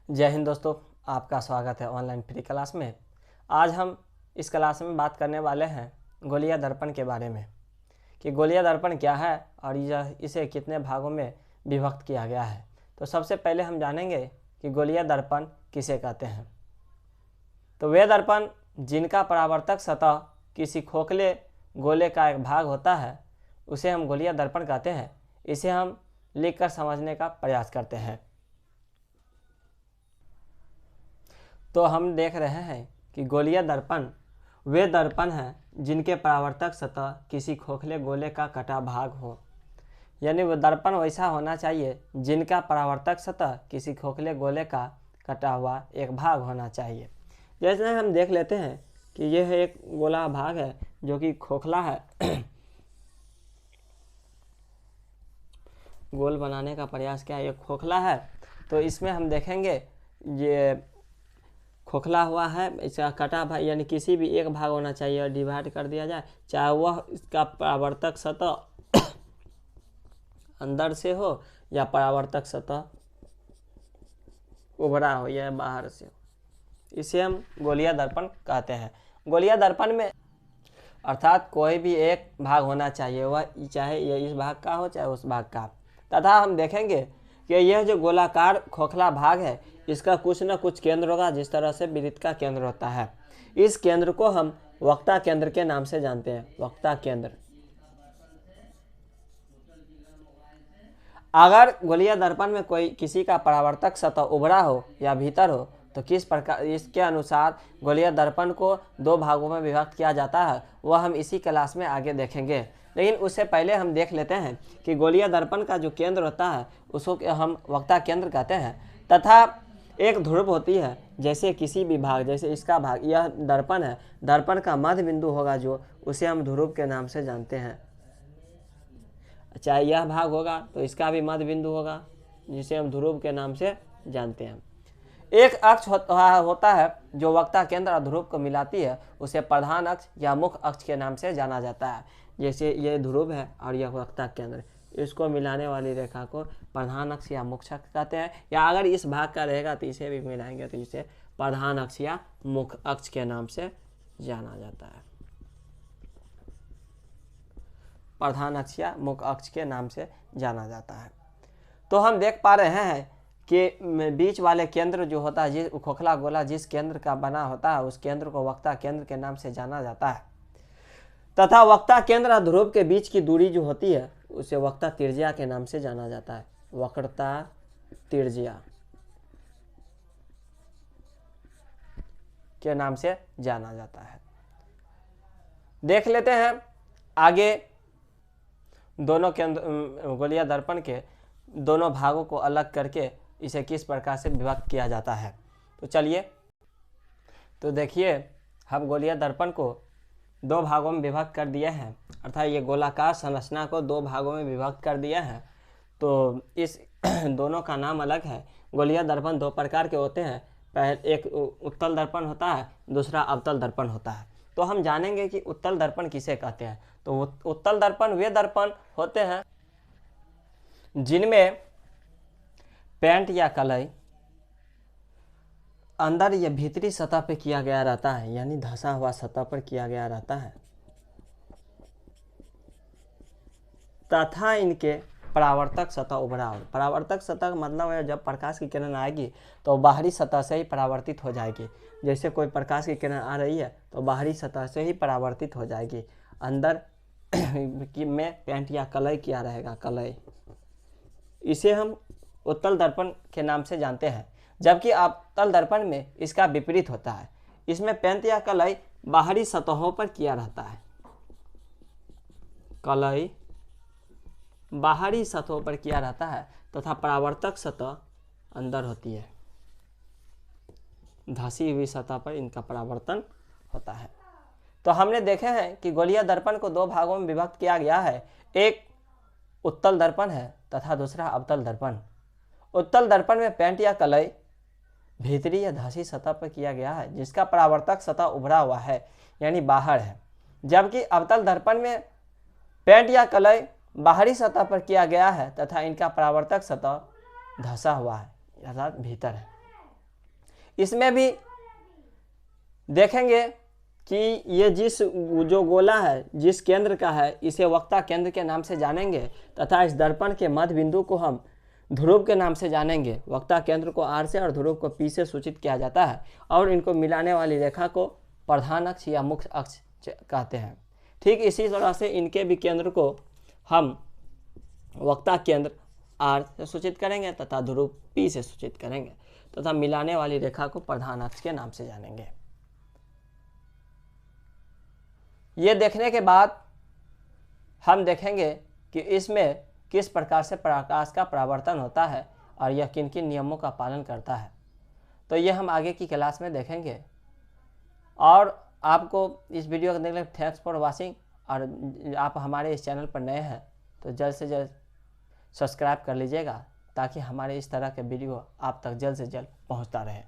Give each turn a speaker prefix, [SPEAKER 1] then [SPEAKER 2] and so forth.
[SPEAKER 1] जय हिंद दोस्तों, आपका स्वागत है ऑनलाइन फ्री क्लास में। आज हम इस क्लास में बात करने वाले हैं गोलीय दर्पण के बारे में कि गोलीय दर्पण क्या है और इसे कितने भागों में विभक्त किया गया है। तो सबसे पहले हम जानेंगे कि गोलीय दर्पण किसे कहते हैं। तो वे दर्पण जिनका परावर्तक सतह किसी खोखले गोले का एक भाग होता है उसे हम गोलीय दर्पण कहते हैं। इसे हम लिखकर समझने का प्रयास करते हैं। तो हम देख रहे हैं कि गोलीय दर्पण वे दर्पण हैं जिनके परावर्तक सतह किसी खोखले गोले का कटा भाग हो, यानी वो दर्पण वैसा होना चाहिए जिनका परावर्तक सतह किसी खोखले गोले का कटा हुआ एक भाग होना चाहिए। जैसे हम देख लेते हैं कि यह एक गोला भाग है जो कि खोखला है। गोल बनाने का प्रयास किया, ये खोखला है। तो इसमें हम देखेंगे ये खोखला हुआ है, इसका कटा भाग यानी किसी भी एक भाग होना चाहिए और डिवाइड कर दिया जाए, चाहे वह इसका परावर्तक सतह अंदर से हो या परावर्तक सतह उभरा हो या बाहर से हो। इसे हम गोलीय दर्पण कहते हैं। गोलीय दर्पण में अर्थात कोई भी एक भाग होना चाहिए, वह चाहे यह इस भाग का हो चाहे उस भाग का। तथा हम देखेंगे कि यह जो गोलाकार खोखला भाग है इसका कुछ न कुछ केंद्र होगा, जिस तरह से वृत्त का केंद्र होता है। इस केंद्र को हम वक्ता केंद्र के नाम से जानते हैं। वक्ता केंद्र। अगर गोलीय दर्पण में कोई किसी का परावर्तक सतह उभरा हो या भीतर हो तो किस प्रकार इसके अनुसार गोलीय दर्पण को दो भागों में विभक्त किया जाता है वह हम इसी क्लास में आगे देखेंगे। लेकिन उससे पहले हम देख लेते हैं कि गोलीय दर्पण का जो केंद्र होता है उसको हम वक्ता केंद्र कहते हैं। तथा एक ध्रुव होती है, जैसे किसी भी भाग, जैसे इसका भाग, यह दर्पण है, दर्पण का मध्य बिंदु होगा जो, उसे हम ध्रुव के नाम से जानते हैं। चाहे यह भाग होगा तो इसका भी मध्य बिंदु होगा जिसे हम ध्रुव के नाम से जानते हैं। एक अक्ष होता है जो वक्ता केंद्र और ध्रुव को मिलाती है, उसे प्रधान अक्ष या मुख्य अक्ष के नाम से जाना जाता है। जैसे ये ध्रुव है और यह वक्ता केंद्र, इसको मिलाने वाली रेखा को प्रधान अक्ष या मुख्य अक्ष कहते हैं। या अगर इस भाग का रहेगा तो इसे भी मिलाएंगे तो इसे प्रधान अक्ष या मुख्य अक्ष के नाम से जाना जाता है। प्रधान अक्ष या मुख्य अक्ष के नाम से जाना जाता है। तो हम देख पा रहे हैं कि बीच वाले केंद्र जो होता है, जिस खोखला गोला जिस केंद्र का बना होता है उस केंद्र को वक्ता केंद्र के नाम से जाना जाता है। तथा वक्ता केंद्र और ध्रुव के बीच की दूरी जो होती है उसे वक्ता त्रिज्या के नाम से जाना जाता है। वक्रता त्रिज्या के नाम से जाना जाता है। देख लेते हैं आगे दोनों केंद्र गोलीय दर्पण के दोनों भागों को अलग करके इसे किस प्रकार से विभक्त किया जाता है। तो चलिए, तो देखिए हम गोलीय दर्पण को दो भागों में विभक्त कर दिए हैं, अर्थात ये गोलाकार संरचना को दो भागों में विभक्त कर दिया है। तो इस दोनों का नाम अलग है। गोलीय दर्पण दो प्रकार के होते हैं, पहले एक उत्तल दर्पण होता है, दूसरा अवतल दर्पण होता है। तो हम जानेंगे कि उत्तल दर्पण किसे कहते हैं। तो उत्तल दर्पण वे दर्पण होते हैं जिनमें पेंट या कलई अंदर या भीतरी सतह पर किया गया रहता है, यानी धंसा हुआ सतह पर किया गया रहता है, तथा इनके परावर्तक सतह उभरा हो। परावर्तक सतह का मतलब है जब प्रकाश की किरण आएगी तो बाहरी सतह से ही परावर्तित हो जाएगी। जैसे कोई प्रकाश की किरण आ रही है तो बाहरी सतह से ही परावर्तित हो जाएगी, अंदर में पेंट या कलई किया रहेगा, कलई। इसे हम उत्तल दर्पण के नाम से जानते हैं। जबकि अवतल दर्पण में इसका विपरीत होता है, इसमें पेंट या कलई बाहरी सतहों पर किया रहता है, कलई बाहरी सतहों पर किया रहता है तथा परावर्तक सतह अंदर होती है, धंसी हुई सतह पर इनका परावर्तन होता है। तो हमने देखे हैं कि गोलीय दर्पण को दो भागों में विभक्त किया गया है, एक उत्तल दर्पण है तथा दूसरा अवतल दर्पण। उत्तल दर्पण में पेंट या कलई भीतरी या धंसी सतह पर किया गया है जिसका परावर्तक सतह उभरा हुआ है, यानी बाहर है। जबकि अवतल दर्पण में पेंट या कलई बाहरी सतह पर किया गया है तथा इनका परावर्तक सतह धंसा हुआ है, अर्थात भीतर है। इसमें भी देखेंगे कि ये जो गोला है जिस केंद्र का है इसे वक्ता केंद्र के नाम से जानेंगे तथा इस दर्पण के मध्य बिंदु को हम ध्रुव के नाम से जानेंगे। वक्ता केंद्र को R से और ध्रुव को P से सूचित किया जाता है और इनको मिलाने वाली रेखा को प्रधान अक्ष या मुख्य अक्ष कहते हैं। ठीक इसी तरह से इनके भी केंद्र को हम वक्ता केंद्र R से सूचित करेंगे तथा ध्रुव P से सूचित करेंगे तथा मिलाने वाली रेखा को प्रधान अक्ष के नाम से जानेंगे। ये देखने के बाद हम देखेंगे कि इसमें किस प्रकार से प्रकाश का परावर्तन होता है और यह किन किन नियमों का पालन करता है, तो ये हम आगे की क्लास में देखेंगे। और आपको इस वीडियो को देखने के लिए थैंक्स फॉर वॉचिंग। और आप हमारे इस चैनल पर नए हैं तो जल्द से जल्द सब्सक्राइब कर लीजिएगा ताकि हमारे इस तरह के वीडियो आप तक जल्द से जल्द पहुंचता रहे।